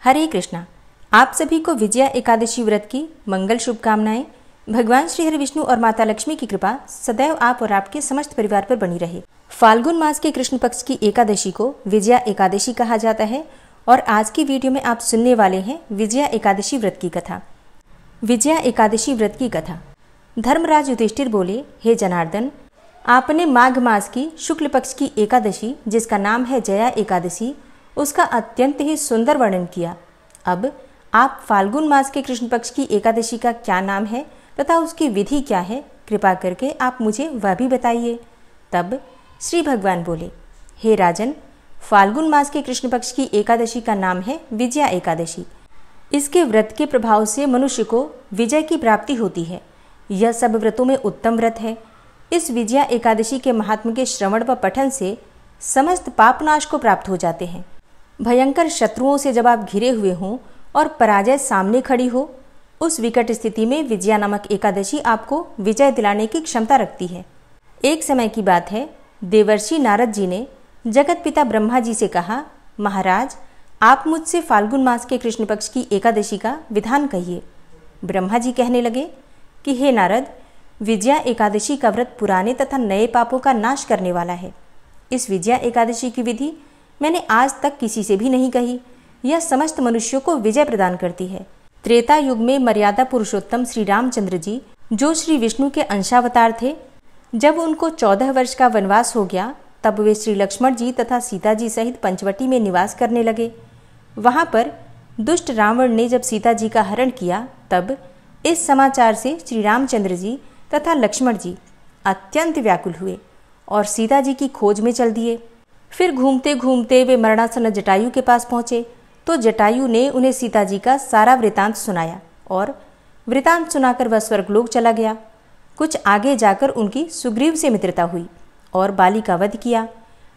हरे कृष्णा। आप सभी को विजया एकादशी व्रत की मंगल शुभकामनाएं। भगवान श्री हरि विष्णु और माता लक्ष्मी की कृपा सदैव आप और आपके समस्त परिवार पर बनी रहे। फाल्गुन मास के कृष्ण पक्ष की एकादशी को विजया एकादशी कहा जाता है और आज की वीडियो में आप सुनने वाले हैं विजया एकादशी व्रत की कथा। विजया एकादशी व्रत की कथा। धर्मराज युधिष्ठिर बोले, हे जनार्दन, आपने माघ मास की शुक्ल पक्ष की एकादशी जिसका नाम है जया एकादशी, उसका अत्यंत ही सुंदर वर्णन किया। अब आप फाल्गुन मास के कृष्ण पक्ष की एकादशी का क्या नाम है तथा उसकी विधि क्या है, कृपा करके आप मुझे वह भी बताइए। तब श्री भगवान बोले, हे राजन, फाल्गुन मास के कृष्ण पक्ष की एकादशी का नाम है विजया एकादशी। इसके व्रत के प्रभाव से मनुष्य को विजय की प्राप्ति होती है। यह सब व्रतों में उत्तम व्रत है। इस विजया एकादशी के महात्म के श्रवण व पठन से समस्त पापनाश को प्राप्त हो जाते हैं। भयंकर शत्रुओं से जब आप घिरे हुए हों और पराजय सामने खड़ी हो, उस विकट स्थिति में विजया नामक एकादशी आपको विजय दिलाने की क्षमता रखती है। एक समय की बात है, देवर्षि नारद जी ने जगत पिता ब्रह्मा जी से कहा, महाराज, आप मुझसे फाल्गुन मास के कृष्ण पक्ष की एकादशी का विधान कहिए। ब्रह्मा जी कहने लगे कि हे नारद, विजया एकादशी का व्रत पुराने तथा नए पापों का नाश करने वाला है। इस विजया एकादशी की विधि मैंने आज तक किसी से भी नहीं कही। यह समस्त मनुष्यों को विजय प्रदान करती है। त्रेता युग में मर्यादा पुरुषोत्तम श्री रामचंद्र जी, जो श्री विष्णु के अंशावतार थे, जब उनको 14 वर्ष का वनवास हो गया, तब वे श्री लक्ष्मण जी तथा सीता जी सहित पंचवटी में निवास करने लगे। वहां पर दुष्ट रावण ने जब सीता जी का हरण किया, तब इस समाचार से श्री रामचंद्र जी तथा लक्ष्मण जी अत्यंत व्याकुल हुए और सीता जी की खोज में चल दिए। फिर घूमते घूमते वे मरणासन जटायु के पास पहुंचे तो जटायु ने उन्हें सीता जी का सारा वृतांत सुनाया और वृतांत सुनाकर वह स्वर्गलोक चला गया। कुछ आगे जाकर उनकी सुग्रीव से मित्रता हुई और बाली का वध किया।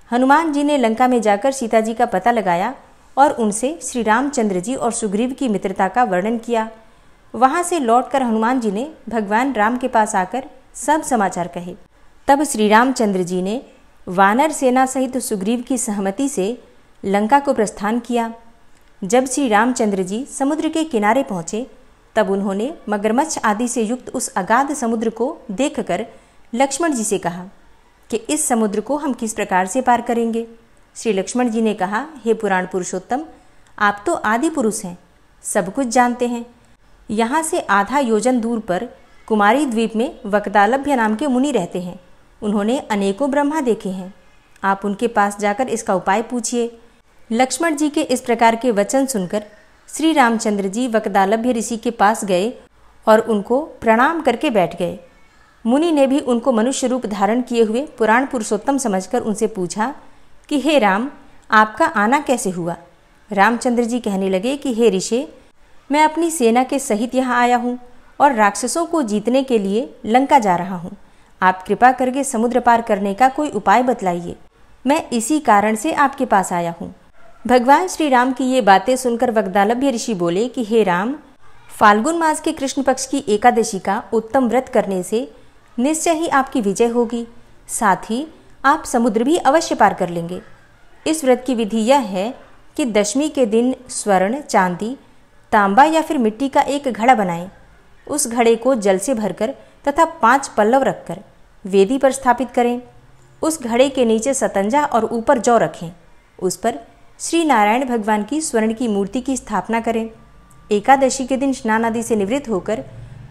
हनुमान जी ने लंका में जाकर सीता जी का पता लगाया और उनसे श्री रामचंद्र जी और सुग्रीव की मित्रता का वर्णन किया। वहां से लौटकर हनुमान जी ने भगवान राम के पास आकर सब समाचार कहे। तब श्री रामचंद्र जी ने वानर सेना सहित सुग्रीव की सहमति से लंका को प्रस्थान किया। जब श्री रामचंद्र जी समुद्र के किनारे पहुंचे, तब उन्होंने मगरमच्छ आदि से युक्त उस अगाध समुद्र को देखकर लक्ष्मण जी से कहा कि इस समुद्र को हम किस प्रकार से पार करेंगे। श्री लक्ष्मण जी ने कहा, हे पुराण पुरुषोत्तम, आप तो आदि पुरुष हैं, सब कुछ जानते हैं। यहाँ से आधा योजन दूर पर कुमारी द्वीप में वक्तालभ्य नाम के मुनि रहते हैं। उन्होंने अनेकों ब्रह्मा देखे हैं। आप उनके पास जाकर इसका उपाय पूछिए। लक्ष्मण जी के इस प्रकार के वचन सुनकर श्री रामचंद्र जी वक्तालभ्य ऋषि के पास गए और उनको प्रणाम करके बैठ गए। मुनि ने भी उनको मनुष्य रूप धारण किए हुए पुराण पुरुषोत्तम समझकर उनसे पूछा कि हे राम, आपका आना कैसे हुआ। रामचंद्र जी कहने लगे कि हे ऋषि, मैं अपनी सेना के सहित यहाँ आया हूँ और राक्षसों को जीतने के लिए लंका जा रहा हूँ। आप कृपा करके समुद्र पार करने का कोई उपाय बतलाइए। मैं इसी कारण से आपके पास आया हूँ। भगवान श्री राम की ये बातें सुनकर वक्तालभ्य ऋषि बोले कि हे राम, फाल्गुन मास के कृष्ण पक्ष की एकादशी का उत्तम व्रत करने से निश्चय ही आपकी विजय होगी। साथ ही आप समुद्र भी अवश्य पार कर लेंगे। इस व्रत की विधि यह है कि दशमी के दिन स्वर्ण, चांदी, तांबा या फिर मिट्टी का एक घड़ा बनाएं। उस घड़े को जल से भरकर तथा 5 पल्लव रखकर वेदी पर स्थापित करें। उस घड़े के नीचे सतंजा और ऊपर जौ रखें। उस पर श्री नारायण भगवान की स्वर्ण की मूर्ति की स्थापना करें। एकादशी के दिन स्नान आदि से निवृत्त होकर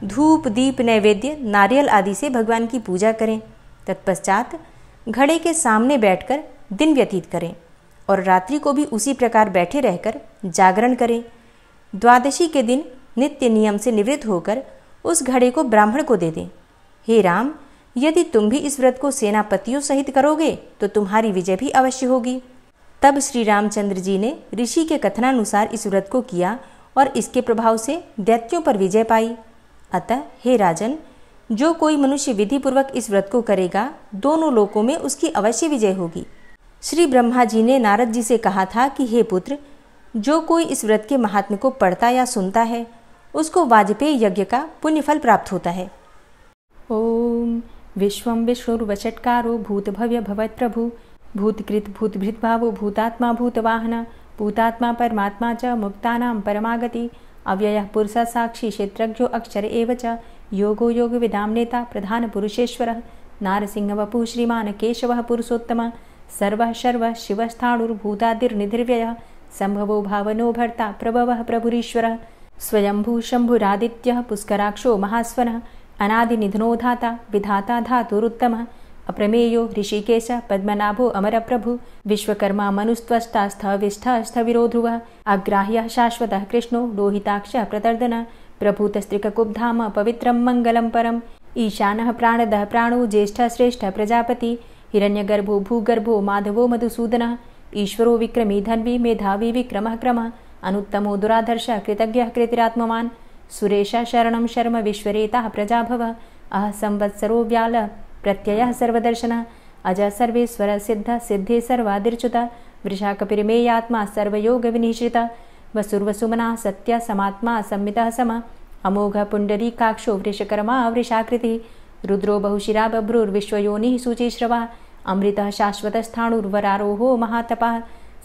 धूप, दीप, नैवेद्य, नारियल आदि से भगवान की पूजा करें। तत्पश्चात घड़े के सामने बैठकर दिन व्यतीत करें और रात्रि को भी उसी प्रकार बैठे रहकर जागरण करें। द्वादशी के दिन नित्य नियम से निवृत्त होकर उस घड़े को ब्राह्मण को दे दें। हे राम, यदि तुम भी इस व्रत को सेनापतियों सहित करोगे तो तुम्हारी विजय भी अवश्य होगी। तब श्री रामचंद्र जी ने ऋषि के कथनानुसार इस व्रत को किया और इसके प्रभाव से दैत्यों पर विजय पाई। अतः हे राजन, जो कोई मनुष्य विधि पूर्वक इस व्रत को करेगा, दोनों लोकों में उसकी अवश्य विजय होगी। श्री ब्रह्मा जी ने नारद जी से कहा था कि हे पुत्र, जो कोई इस व्रत के महात्म्य को पढ़ता या सुनता है, उसको वाजपेय यज्ञ का पुण्य फल प्राप्त होता है। ओम विश्वं विष्णुर्वषट्कारो भूत भव्य भवत् प्रभु भूतकृत भूतभृत भावो भूतात्मा भूतवाहन पूतात्मा परमात्मा च मुक्तानां परमागति अव्ययः पुरुषः साक्षी क्षेत्रज्ञो अक्षर एव च योगो योगविदां नेता प्रधानपुरुषेश्वरः नारसिंहवपुः श्रीमान् केशवः पुरुषोत्तमः सर्वः शर्वः शिवस्थाणुर्भूतादिर्निधिर्व्ययः संभवो भावनो भर्ता प्रभवः प्रभुरीश्वरः स्वयंभू शंभुरादित्यः पुष्कराक्षो महास्वनः अनादिनिधनो धाता विधाता धातुरुत्तमः अप्रमेयो ऋषिकेश पद्मनाभो अमरप्रभु विश्वकर्मा मनुस्त्वष्टा स्थविष्ठः स्थविरो ध्रुवः अग्राह्यः शाश्वतः कृष्णो लोहिताक्षः प्रतर्दनः प्रभूतस्त्रिककुब्धाम पवित्रं मङ्गलं परम् ईशानः प्राणदः प्राणो ज्येष्ठः श्रेष्ठः प्रजापति हिरण्यगर्भो भूगर्भो माधवो मधुसूदनः ईश्वरो विक्रमी धन्वी मेधावी विक्रमः क्रमः अनुत्तमो दुराधर्षः कृतज्ञः कृतिरात्मवान् सुरेशः शरणं शर्म विश्वरेताः प्रजाभवः अह संवत्सरो व्याल प्रत्ययः सर्वदर्शनः अज सर्वेश्वर सिद्ध सिद्धे सर्वादिर्च्युतः वृषाकपिर्मेयात्मा सर्वयोगविनिश्रितः वसुर्वसुमना सत्य समात्मा संमितः समः अमोघ पुण्डरीकाक्षो वृषकर्मा वृषाकृतिः रुद्रो बहुशिरा बभ्रुर्विश्वयोनिः शुचिश्रवः अमृतः शाश्वतस्थाणुर्वरारोहो महातपः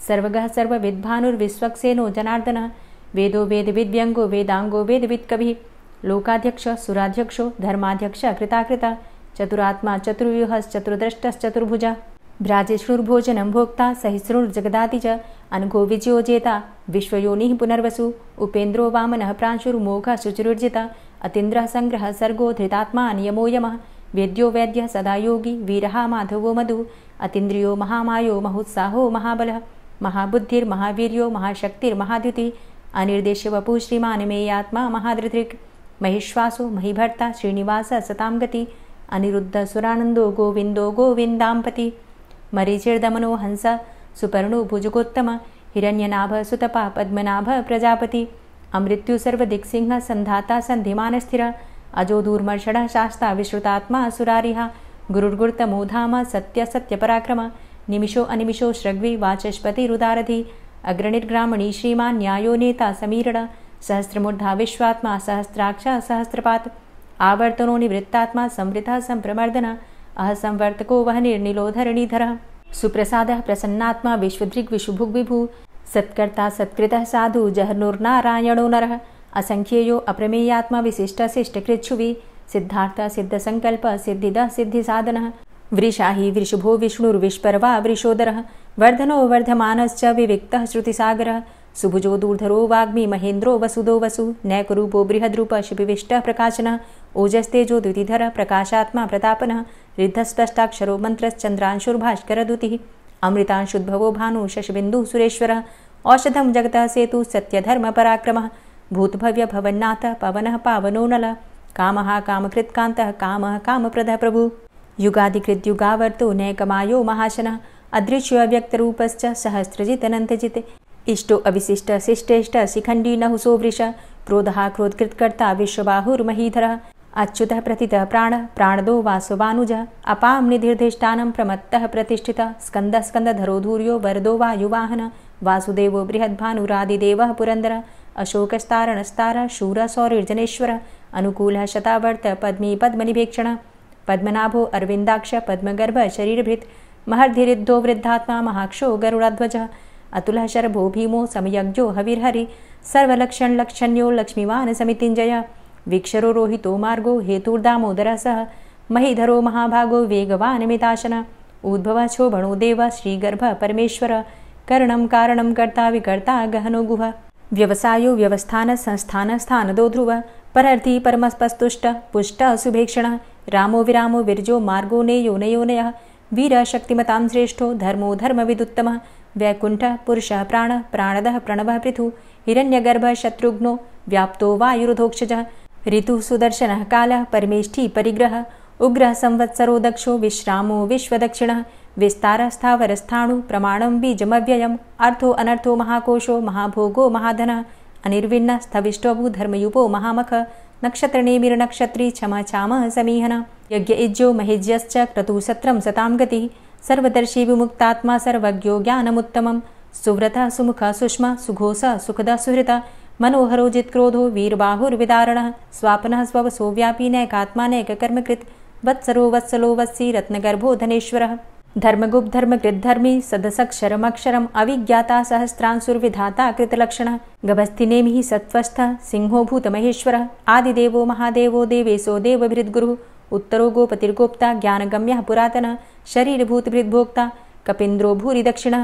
सर्वगः सर्वविद्भानुर्विश्वक्सेनो जनार्दनः वेदो वेदविद्व्यङ्गो वेदाङ्गो वेदवित्कविः लोकाध्यक्षः सुराध्यक्षो धर्माध्यक्षः कृताकृतः चतुरात्मा चतुर्व्यूहश्चतुर्द्रष्टश्चतुर्भुजः भ्राजेष्णुर्भोजनं भोक्ता सहिष्णुर्जगदाति च अनघो विजयो जेता विश्वयोनिः पुनर्वसु उपेन्द्रो वामनः प्रांशुर्मोघः शुचिरुर्जितः अतीन्द्रः संग्रहः सर्गो धृतात्मा नियमो यमः वेद्यो वैद्यः सदा योगी वीरः माधवो मधु अतीन्द्रियो महामायो महोत्साहो महाबलः महाबुद्धिर्महावीर्यो महाशक्तिर्महाद्युतिः अनिर्देश्यवपुः श्रीमान् मेयात्मा महाधृतिर् महिश्वासो महीभर्ता श्रीनिवासः सतां गति अनिरुद्ध सुरानन्दो गोविन्दो गोविन्दाम्पति मरीचिर्दमनो हंस सुपर्णो भुजगोत्तम हिरण्यनाभ सुतपा पद्मनाभ प्रजापति अमृत्यु सर्वदिक्सिंह संधाता सन्धिमानस्थिर अजो दूर्मर्षणः शास्ता विश्रुतात्मा सुरारिः गुरुर्गुर्तमो धाम सत्य सत्यपराक्रम निमिषो अनिमिषो श्रग्वी वाचस्पतिरुदारधि अग्रणिर्ग्रामणी श्रीमान् न्यायो नेता समीरण सहस्रमूर्धा विश्वात्मा सहस्राक्षा सहस्रपात् आवर्तनो निवृत्तात्मा संवृतः संप्रमर्दन अह संवर्तको वहनिर्निलोधरणीधरः सुप्रसादः प्रसन्नात्मा विश्वदृग्विशुभुग् विभु सत्कर्ता सत्कृतः साधु जहर्नुर्नारायणो नरः असंख्येयो अप्रमेयात्मा विशिष्टशिष्टकृच्छुवि सिद्धार्थ सिद्धसंकल्प सिद्धिदः सिद्धिसाधनः वृषाहि वृषभो विष्णुर्विष्पर्वा वृषोदरः वर्धनो वर्धमानश्च विविक्तः श्रुतिसागरः सुभुजो दूर्धरो वाग्मी महेन्द्रो वसुदो वसु नैकरूपो बृहद्रूप शिपिविष्टः प्रकाशनः ओजस्तेजो द्युतिधर प्रकाशात्मा प्रतापनः रिद्धस्पष्टाक्षरो मन्त्रश्चन्द्रांशुर्भास्करदुतिः अमृतांशुद्भवो भानु शशबिन्दुः सुरेश्वरः औषधं जगतः सेतु सत्यधर्मपराक्रमः भूतभव्य भवन्नाथ पवनः पावनो नलः कामः कामकृत्कान्तः कामः कामप्रदः प्रभु युगादिकृद्युगावर्तो नैकमायो महाशनः अदृश्यो व्यक्तरूपश्च सहस्रजितनन्तजित् इष्टो अविशिष्ट शिष्टेष्ट शिखण्डी नहुसो वृष क्रोधः क्रोधकृत्कर्ता विश्वबाहुर्महीधरः अच्युतः प्रतितः प्राणः प्राणदो वासवानुजः अपां निधिर्धिष्ठानं प्रमत्तः प्रतिष्ठितः स्कन्दः स्कन्दधरो धूर्यो वरदो वायुवाहनः वासुदेवो बृहद्भानुरादिदेवः पुरन्दरः अशोकस्तारणस्तारः शूरः सौरिर्जनेश्वरः अनुकूलः शतावर्त पद्मी पद्मनिभेक्षणः पद्मनाभो अरविन्दाक्ष पद्मगर्भ शरीरभृत् महर्धिरिद्धो वृद्धात्मा महाक्षो गरुडाध्वजः अतुलः शरभो भीमो समयज्ञो हविर्हरि सर्वलक्षणलक्षण्यो लक्ष्मीवान् समितिञ्जयः वीक्षरो रोहितो मार्गो हेतुर्दामोदरः सह महीधरो महाभागो वेगवान् मिताशनः उद्भवः क्षोभणो देव श्रीगर्भ परमेश्वर करणं कारणं कर्ता विकर्ता गहनो गुह व्यवसायो व्यवस्थान संस्थान स्थानदो ध्रुव परर्थी परमस्पस्तुष्ट पुष्ट सुभेक्षणः रामो विरामो विरजो मार्गो नेयो नयोनयः वीर शक्तिमतां श्रेष्ठो धर्मो धर्मविदुत्तमः वैकुण्ठः पुरुषः प्राणः प्राणदः प्रणवः पृथु हिरण्यगर्भः शत्रुघ्नो व्याप्तो वायुरुधोक्षजः ऋतुः सुदर्शनः कालः परमेष्ठी परिग्रहः उग्रः संवत्सरो दक्षो विश्रामो विश्वदक्षिणः विस्तारः स्थावरस्थाणु प्रमाणं बीजमव्ययम् अर्थो अनर्थो महाकोशो महाभोगो महाधनः अनिर्विण्णः स्थविष्टोभू धर्मयुपो महामख नक्षत्रनेमिर्नक्षत्री क्षमा क्षामः समीहनः यज्ञ इज्यो महेज्यश्च क्रतुसत्रं सतां गतिः सर्वदर्शी विमुक्तात्मा सर्वज्ञो ज्ञानमुत्तमं सुव्रतः सुमुखः सुष्मा सुघोषः सुखदः सुहृतः मनोहरो जित्क्रोधो वीरबाहुर्विदारणः स्वापनः स्ववसो व्यापी नैकात्मा नैककर्मकृत् वत्सरो वत्सलो वत्सी रत्नगर्भो धनेश्वरः धर्मगुप्त धर्मकृत धर्मी सदसक्षरमक्षरम अविज्ञाता सहस्रांसुर्विधाता कृतलक्षण गभस्तिनेमिः सत्वस्थ सिंहो भूतमहेश्वर आदिदेवो महादेवो देवेशो देवभृद्गुरुः उत्तरो गोपतिर्गोप्ता ज्ञानगम्यः पुरातन शरीरभूतभृद्भोक्ता कपीन्द्रो भूरि दक्षिण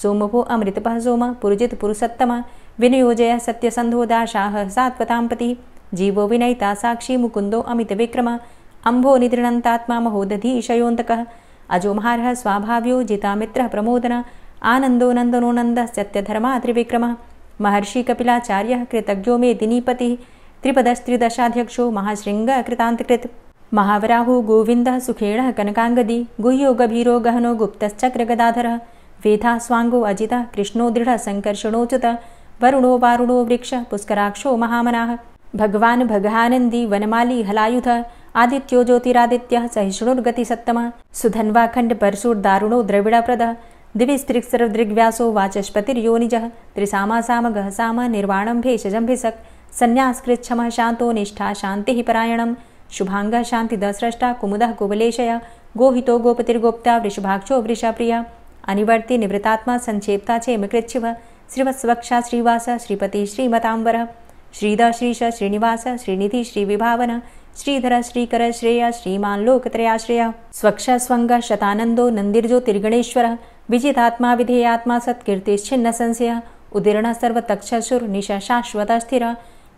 सोमभो अमृतपः सोम पुरुजित पुरुषोत्तम विनियोजय सत्यसन्धो दाशाः सात्वतां प्रति जीवो विनयिता साक्षी मुकुन्दो अमितविक्रम अम्भो निद्रणन्तात्मा महोदधीशयोऽन्तकः अजोमहारः स्वाभाव्यो जितामित्रः प्रमोदन आनन्दो नन्दनो नन्दः सत्यधर्मा त्रिविक्रमः महर्षि कपिलाचार्यः कृतज्ञो मेदिनीपतिः त्रिपदस्त्रिदशाध्यक्षो महाशृङ्गः कृतान्तकृत् महावराहो गोविन्दः सुखेणः कनकाङ्गदी गुह्यो गभीरो गहनो गुप्तश्चक्रगदाधरः वेधा स्वाङ्गो अजितः कृष्णो दृढः सङ्कर्षणोच्युतः वरुणो वारुणो वृक्षः पुष्कराक्षो महामनाः भगवान् भगानन्दी वनमाली हलायुधः आदित्यो ज्योतिरादित्यः सहिष्णुर्गतिसत्तमः सुधन्वाखण्ड परशुर्दारुणो द्रविडप्रदः दिविस्त्रिक्सर्वदृग्व्यासो वाचस्पतिर्योनिजः त्रिसामासामगः साम निर्वाणं भेषजम्भिषक् संन्यासकृच्छमः शान्तो निष्ठा शान्तिः परायणं शुभाङ्गः शान्तिदस्रष्टा कुमुदः कुवलेशय गोहितो गोपतिर्गोप्ता वृषभाक्षो वृषाप्रियः अनिवर्ति निवृतात्मा संक्षेप्ता चेमकृच्छिवः श्रीवत्सवक्षा श्रीवास श्रीपति श्रीमतांबरः श्रीद श्रीश श्रीनिवास श्रीनिधि श्रीविभावन श्रीधर श्रीकर श्रेय श्रीमान् लोकत्रयाश्रय स्वक्ष स्वंग शतानंदो नंदिर्ज्योतिर्गणेश्वर विजितात्मा विधेयात्मा सत्कीर्तिश्छिन्न संशय उदीर्ण सर्वतक्षसुर्निश शाश्वत स्थिर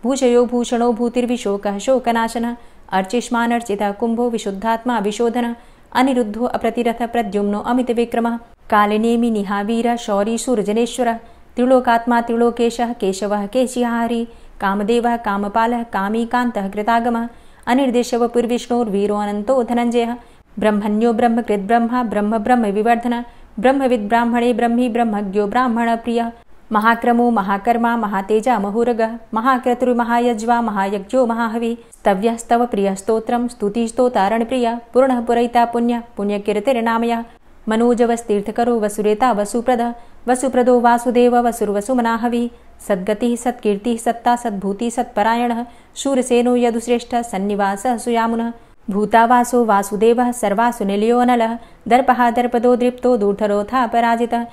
भूषयो भूषणो भूतिर्विशोकः शोकनाशन अर्चिष्मानर्चितः कुंभो विशुद्धात्मा विशोधन अनिरुद्धो अप्रतिरथ प्रद्युम्नो अमित विक्रमः कालिनेमि निहावीर शौरी सूर्जनेश्वर त्रिलोकात्मा त्रिलोकेशः केशवः केशिहारी कामदेवः कामपालः कामीकान्तः कृतागमः अनिर्देशव पुर्विष्णोर्वीरो अनन्तो धनञ्जयः ब्रह्मण्यो ब्रह्मकृत् ब्रह्मा ब्रह्म ब्रह्म विवर्धन ब्रह्मविद् ब्राह्मणे ब्रह्मी ब्रह्मज्ञो ब्राह्मणप्रियः महाक्रमो महाकर्मा महातेजा महोरगः महाक्रतुर्महायज्वा महायज्ञो महाहवि स्तव्यः स्तव प्रियः स्तोत्रं स्तुतिस्तोतारणप्रियः पूर्णः पुरैता पुण्य पुण्यकीर्तिर्नामयः मनोजवस्तीर्थकरो वसुरेता वसुप्रद वसुप्रदो वासुदेव वसुर्वसुमनाहवि सद्गतिः सत्कीर्तिः सत्ता सद्भूति सत्परायणः शूरसेनो यदुश्रेष्ठः सन्निवासः सुयामुनः भूतावासो वासुदेवः सर्वासु निलयोऽनलः दर्पः दर्पदो दृप्तो दूर्धरोऽथा पराजितः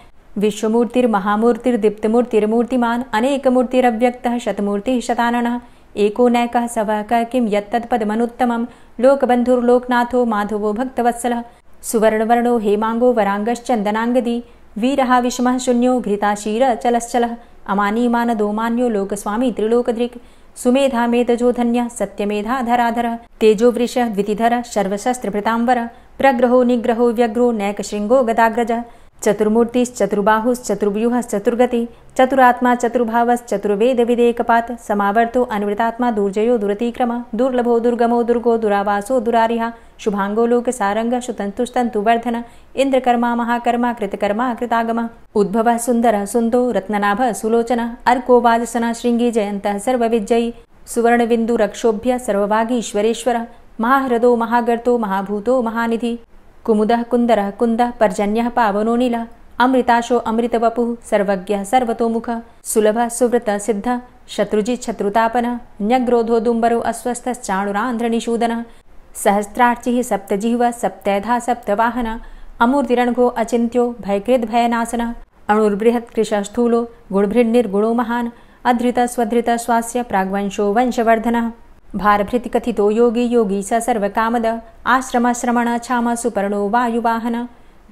विश्वमूर्तिर्महामूर्तिर्दीप्तमूर्तिर्मूर्तिमान् अनेकमूर्तिरव्यक्तः शतमूर्तिः शताननः एको नैकः सवः किं यत्तत्पदमनुत्तमं लोकबन्धुर्लोकनाथो माधवो भक्तवत्सलः सुवर्णवर्णो हेमांगो वरांगश्चन्दनांगदी वीरः विषमः शून्यो घृताशीरचलश्चलः अमानीमानदो मान्यो लोकस्वामी त्रिलोकधृक् सुमेधा मेधजो धन्यः सत्यमेधाधराधरः तेजोवृषः द्वितिधरः सर्वशस्त्रभृताम्बर प्रग्रहो निग्रहो व्यग्रो नैकशृङ्गो गदाग्रजः चतुर्मूर्तिश्चतुर्बाहुश्चतुर्व्यूहश्चतुर्गति चतुरात्मा चतुर्भावश्चतुर्वेदविदेकपात् समावर्तो अनुवृतात्मा दुर्जयो दुरतिक्रम दुर्लभो दुर्गमो दुर्गो दुरावासो दुरारिहा शुभांगो लोकसारंग शुतन्तुस्तन्तुवर्धन इंद्रकर्मा महाकर्मा कृतकर्मा कृतागम उद्भवः सुन्दरः सुन्दो रत्ननाभः सुलोचनः अर्को वाजसनः शृङ्गी जयन्तः सर्वविजयी सुवर्णबिन्दुरक्षोभ्य सर्वभागीश्वरेश्वरः महाहृदो महागर्तो महाभूतो महानिधि कुमुदः कुन्दरः कुन्दः पर्जन्यः पावनो नीलः अमृताशो अमृतवपुः सर्वज्ञः सर्वतोमुखः सुलभः सुव्रतः सिद्धः शत्रुजित् शत्रुतापनः न्यग्रोधो दुम्बरो अस्वस्थश्चाणुरान्ध्रनिषूदनः सहस्रार्चिः सप्तजिह्वः सप्तैधा सप्तवाहनः अमूर्तिरणघो अचिन्त्यो भयकृद्भयनाशनः अणुर्बृहत् कृशस्थूलो गुणभृन्निर्गुणो महान् अधृतः स्वधृतः स्वास्य प्राग्वंशो वंशवर्धनः भारभृति कथितो योगी योगी स सर्वकामद आश्रम श्रमण छाम सुपर्णो वायुवाहन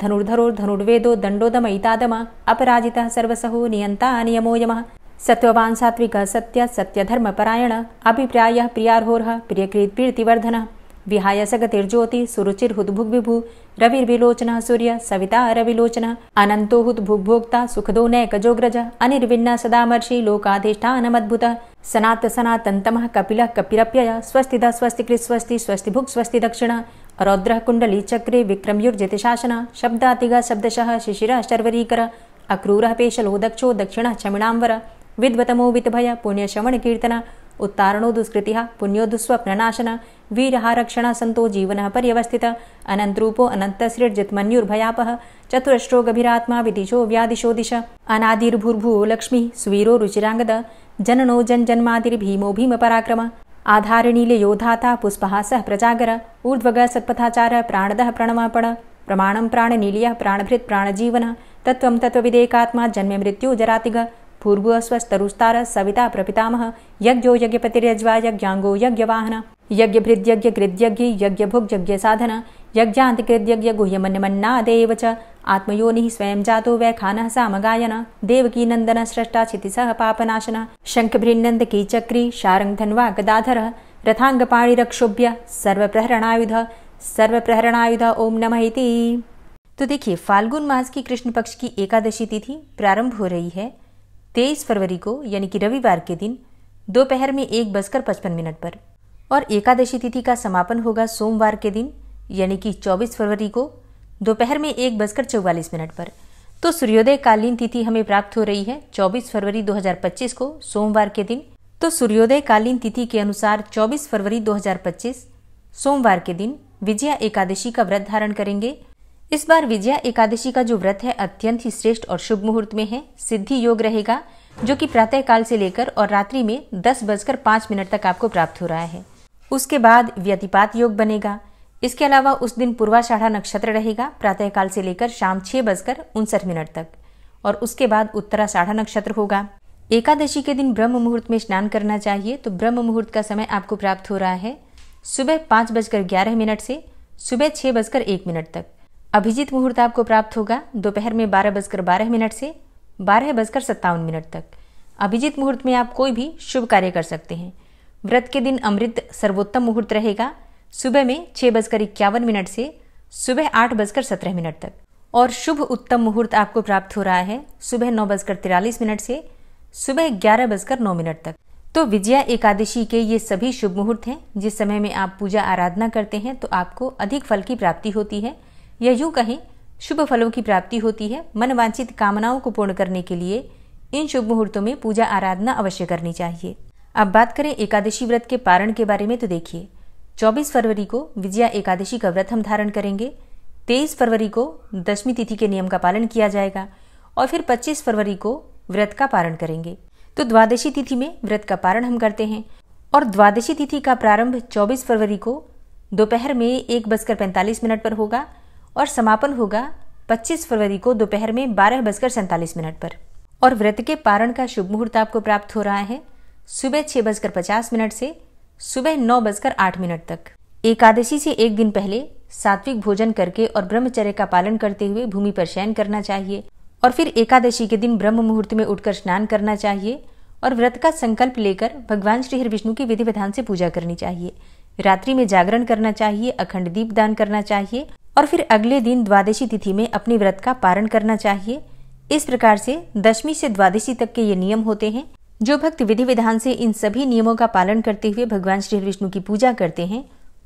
धनुर्धरो धनुर्वेदो दण्डोदमयितादम अपराजितः सर्वसहो नियन्ता नियमो यमः सत्त्ववान् सात्विकः सत्य सत्यधर्मपरायण अभिप्रायः प्रियार्होर्ह प्रियकृत् प्रीतिवर्धनः विहाय सगतिर्ज्योति सुरुचिर्हुद्भुग्विभु रविर्विलोचनः सूर्य सविता रविलोचनः अनन्तो हुद्भुग्भोक्ता सुखदो नैकजोग्रज अनिर्विण्ण सदामर्षि लोकाधिष्ठानमद्भुतः सनात सनातन्तमः कपिलः कपिरप्यय स्वस्तिदा स्वस्तिकृत् स्वस्ति स्वस्तिभुक् स्वस्ति दक्षिण रौद्रः कुण्डली चक्रे विक्रम्युर्जितशासन शब्दातिगः शब्दशः शिशिरः शर्वरीकर अक्रूरः पेशलो दक्षो दक्षिणः क्षमिणाम्बर विद्वतमो वितभय पुण्यश्रवणकीर्तन उत्तारणो दुष्कृतिः पुण्यो दुःस्वप्ननाशन वीरः रक्षणः सन्तो जीवनः पर्यवस्थितः अनन्तरूपो अनन्तसृर्जितमन्युर्भयापः चतुरष्ट्रो गभीरात्मा विदिशो व्यादिशो दिश अनादिर्भूर्भुवो लक्ष्मीः सुवीरो रुचिराङ्गद जननो जन्मादिर्भीमो भीमपराक्रम आधारनीलयोधाता पुष्पहासः प्रजागर ऊर्ध्वगः सत्पथाचार प्राणदः प्रणमापण प्रमाणं प्राणनीलयः प्राणभृत् प्राणजीवनः तत्त्वं तत्त्वविदेकात्मा जन्म मृत्यु जरातिग पूर्वस्वस्तरुस्तारः सविता प्रपितामहः यज्ञो यज्ञपतिर्यज्वा यज्ञांगो यज्ञवाहनः यज्ञभृद्यज्ञ कृद्यज्ञ यज्ञभुक् यज्ञसाधनः यज्ञान्तिकृद्यज्ञ गुह्यमन्यमन्नादेव च आत्मयोनिः स्वयं जातो वैखानः सामगायनः देवकी नन्दनः स्रष्टा क्षितिसः पापनाशनः शङ्खभृन्नन्द कीचक्री शारङ्गधन्वा गदाधरः रथांगपाणिरक्षोभ्य सर्वप्रहरणायुध ओम नमः इति। तो देखिए, फाल्गुन मास की कृष्ण पक्ष की एकादशी तिथि प्रारंभ हो रही है 23 फरवरी को, यानी कि रविवार के दिन दोपहर में 1:55 पर, और एकादशी तिथि का समापन होगा सोमवार के दिन यानी कि 24 फरवरी को दोपहर में 1:44 पर। तो सूर्योदय कालीन तिथि हमें प्राप्त हो रही है 24 फरवरी 2025 को सोमवार के दिन। तो सूर्योदय कालीन तिथि के अनुसार 24 फरवरी 2025 सोमवार के दिन विजया एकादशी का व्रत धारण करेंगे। इस बार विजया एकादशी का जो व्रत है अत्यंत ही श्रेष्ठ और शुभ मुहूर्त में है। सिद्धि योग रहेगा जो कि प्रातः काल से लेकर और रात्रि में 10:05 तक आपको प्राप्त हो रहा है। उसके बाद व्यतिपात योग बनेगा। इसके अलावा उस दिन पूर्वाषाढ़ा नक्षत्र रहेगा प्रातः काल से लेकर शाम 6:59 तक, और उसके बाद उत्तराषाढ़ा नक्षत्र होगा। एकादशी के दिन ब्रह्म मुहूर्त में स्नान करना चाहिए। तो ब्रह्म मुहूर्त का समय आपको प्राप्त हो रहा है सुबह 5:11 से सुबह 6:01 तक। अभिजीत मुहूर्त आपको प्राप्त होगा दोपहर में 12:12 से 12:57 तक। अभिजीत मुहूर्त में आप कोई भी शुभ कार्य कर सकते हैं। व्रत के दिन अमृत सर्वोत्तम मुहूर्त रहेगा सुबह में 6:51 से सुबह 8:17 तक, और शुभ उत्तम मुहूर्त आपको प्राप्त हो रहा है सुबह 9:43 से सुबह 11:09 तक। तो विजया एकादशी के ये सभी शुभ मुहूर्त हैं। जिस समय में आप पूजा आराधना करते हैं तो आपको अधिक फल की प्राप्ति होती है, या यूं कहें शुभ फलों की प्राप्ति होती है। मनवांछित कामनाओं को पूर्ण करने के लिए इन शुभ मुहूर्तों में पूजा आराधना अवश्य करनी चाहिए। अब बात करें एकादशी व्रत के पारण के बारे में, तो देखिए 24 फरवरी को विजया एकादशी का व्रत हम धारण करेंगे। 23 फरवरी को दशमी तिथि के नियम का पालन किया जाएगा, और फिर 25 फरवरी को व्रत का पारण करेंगे। तो द्वादशी तिथि में व्रत का पारण हम करते हैं, और द्वादशी तिथि का प्रारंभ 24 फरवरी को दोपहर में 1:45 पर होगा, और समापन होगा 25 फरवरी को दोपहर में 12:47 पर। और व्रत के पारण का शुभ मुहूर्त आपको प्राप्त हो रहा है सुबह 6:50 से सुबह 9:08 तक। एकादशी से एक दिन पहले सात्विक भोजन करके और ब्रह्मचर्य का पालन करते हुए भूमि पर शयन करना चाहिए, और फिर एकादशी के दिन ब्रह्म मुहूर्त में उठकर स्नान करना चाहिए, और व्रत का संकल्प लेकर भगवान श्री हरि विष्णु की विधि विधान से पूजा करनी चाहिए। रात्रि में जागरण करना चाहिए, अखंड दीप दान करना चाहिए, और फिर अगले दिन द्वादशी तिथि में अपने व्रत का पारण करना चाहिए। इस प्रकार से दशमी से द्वादशी तक के ये नियम होते हैं। जो भक्त विधि विधान से इन सभी नियमों का पालन करते हुए भगवान श्री हरि विष्णु की पूजा करते हैं,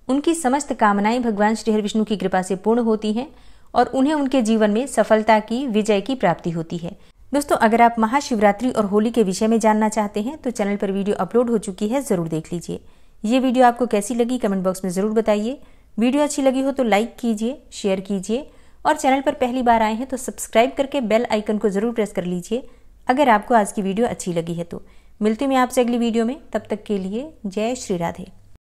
उनकी समस्त कामनाएं भगवान श्री हरि विष्णु की कृपा से पूर्ण होती हैं, और उन्हें उनके जीवन में सफलता की, विजय की प्राप्ति होती है। दोस्तों, अगर आप महाशिवरात्रि और होली के विषय में जानना चाहते हैं तो चैनल पर वीडियो अपलोड हो चुकी है, जरूर देख लीजिए। ये वीडियो आपको कैसी लगी कमेंट बॉक्स में जरूर बताइए। वीडियो अच्छी लगी हो तो लाइक कीजिए, शेयर कीजिए, और चैनल पर पहली बार आए हैं तो सब्सक्राइब करके बेल आइकन को जरूर प्रेस कर लीजिए अगर आपको आज की वीडियो अच्छी लगी है तो। मिलती हूँ मैं आपसे अगली वीडियो में, तब तक के लिए जय श्री राधे।